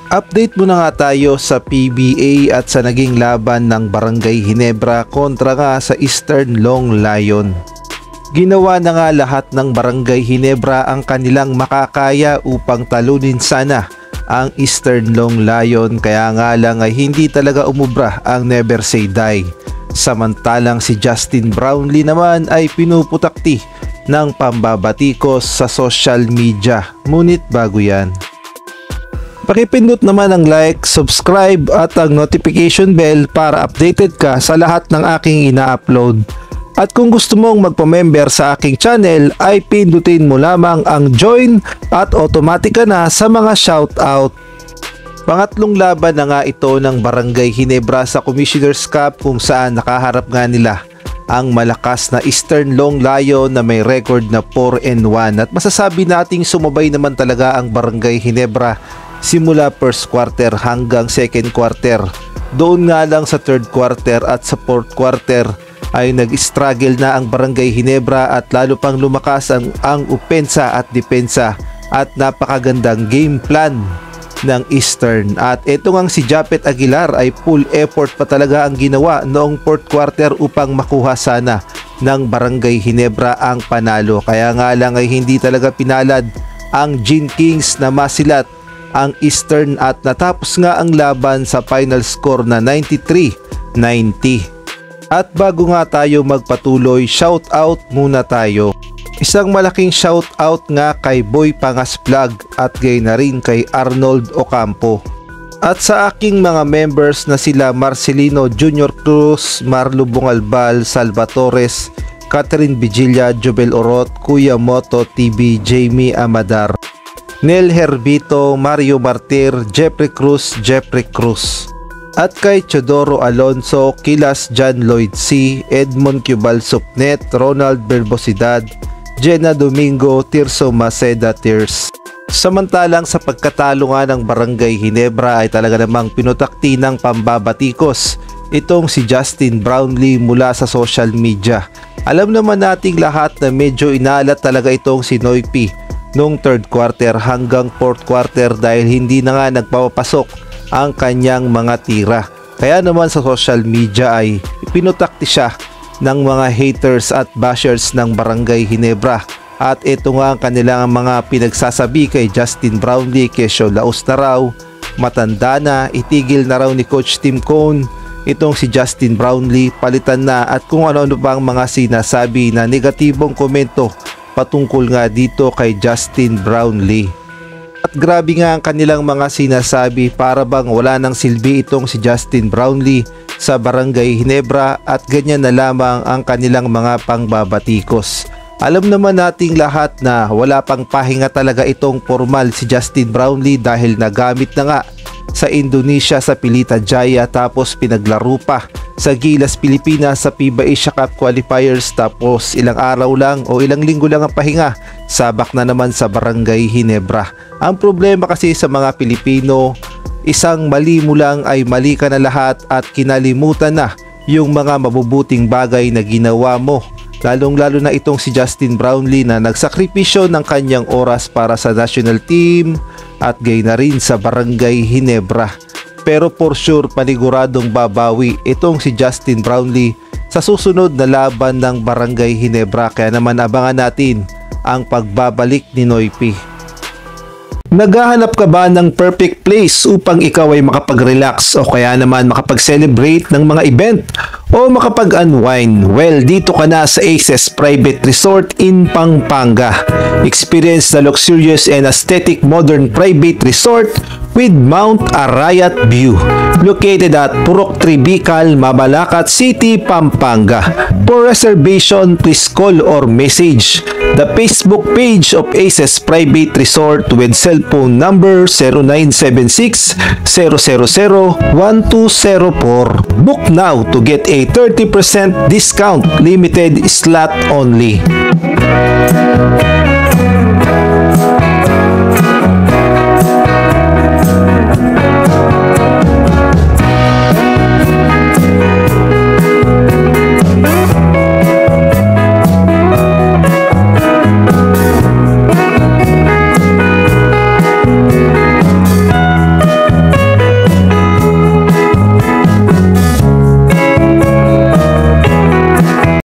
Update muna nga tayo sa PBA at sa naging laban ng Barangay Ginebra kontra nga sa Eastern Long Lion. Ginawa na nga lahat ng Barangay Ginebra ang kanilang makakaya upang talunin sana ang Eastern Long Lion, kaya nga lang ay hindi talaga umubra ang Never Say Die. Samantalang si Justin Brownlee naman ay pinuputakti ng pambabatikos sa social media. Ngunit bago yan, pakipindot naman ang like, subscribe at ang notification bell para updated ka sa lahat ng aking ina-upload. At kung gusto mong magpa-member sa aking channel ay pindutin mo lamang ang join at automatic ka na sa mga shoutout. Pangatlong laban na nga ito ng Barangay Ginebra sa Commissioner's Cup kung saan nakaharap nga nila ang malakas na Eastern Long Lion na may record na 4-1. At masasabi nating sumabay naman talaga ang Barangay Ginebra simula first quarter hanggang second quarter. Doon nga lang sa third quarter at sa fourth quarter ay nag-struggle na ang Barangay Ginebra at lalo pang lumakas ang opensa at depensa at napakagandang game plan ng Eastern. At ito ngang si Japet Aguilar ay full effort pa talaga ang ginawa noong fourth quarter upang makuha sana ng Barangay Ginebra ang panalo. Kaya nga lang ay hindi talaga pinalad ang Gin Kings na masilat ang Eastern at natapos nga ang laban sa final score na 93-90. At bago nga tayo magpatuloy, shout out muna tayo. Isang malaking shout out nga kay Boy Pangas Vlog at gay na rin kay Arnold Ocampo. At sa aking mga members na sila Marcelino Junior Cruz, Marlo Bungalbal, Salvatores, Catherine Vigilla, Jobel Orot, Kuya Moto TV, Jamie Amadar, Nel Herbito, Mario Martir, Jeffrey Cruz, at kay Chodoro Alonso, Kilas John Lloyd C, Edmond Cubal Supnet, Ronald Berbosidad, Jenna Domingo, Tirso Maceda Tears. Samantalang sa pagkatalo nga ng Barangay Ginebra ay talaga namang pinutakti ng pambabatikos itong si Justin Brownlee mula sa social media. Alam naman nating lahat na medyo inalat talaga itong si Noypi noong third quarter hanggang fourth quarter dahil hindi na nga nagpapasok ang kanyang mga tira. Kaya naman sa social media ay pinutakti siya ng mga haters at bashers ng Barangay Ginebra. At ito nga ang kanilang mga pinagsasabi kay Justin Brownlee: kesyo laos na raw, matanda na, itigil na raw ni Coach Tim Cone itong si Justin Brownlee, palitan na, at kung ano-ano pang mga sinasabi na negatibong komento patungkol nga dito kay Justin Brownlee. At grabe nga ang kanilang mga sinasabi, para bang wala nang silbi itong si Justin Brownlee sa Barangay Ginebra at ganyan na lamang ang kanilang mga pangbabatikos. Alam naman nating lahat na wala pang pahinga talaga itong formal si Justin Brownlee dahil nagamit na nga sa Indonesia sa Pelita Jaya tapos pinaglaro pa sa Gilas Pilipinas sa FIBA Asia Cup Qualifiers, tapos ilang araw lang o ilang linggo lang ang pahinga, sabak na naman sa Barangay Ginebra. Ang problema kasi sa mga Pilipino, isang mali mo lang ay mali ka na lahat at kinalimutan na yung mga mabubuting bagay na ginawa mo. Lalong-lalo na itong si Justin Brownlee na nagsakripisyo ng kanyang oras para sa national team at gay na rin sa Barangay Ginebra. Pero for sure paniguradong babawi itong si Justin Brownlee sa susunod na laban ng Barangay Ginebra. Kaya naman abangan natin ang pagbabalik ni Noypi. Naghahanap ka ba ng perfect place upang ikaw ay makapag-relax o kaya naman makapag-celebrate ng mga event o makapag-unwind? Well, dito ka na sa Aces Private Resort in Pampanga. Experience the luxurious and aesthetic modern private resort with Mount Arayat view. Located at Purok Tribical, Mabalacat City, Pampanga. For reservation, please call or message the Facebook page of Aces Private Resort with cellphone number 0976-000-1204. Book now to get a 30% discount, limited slot only.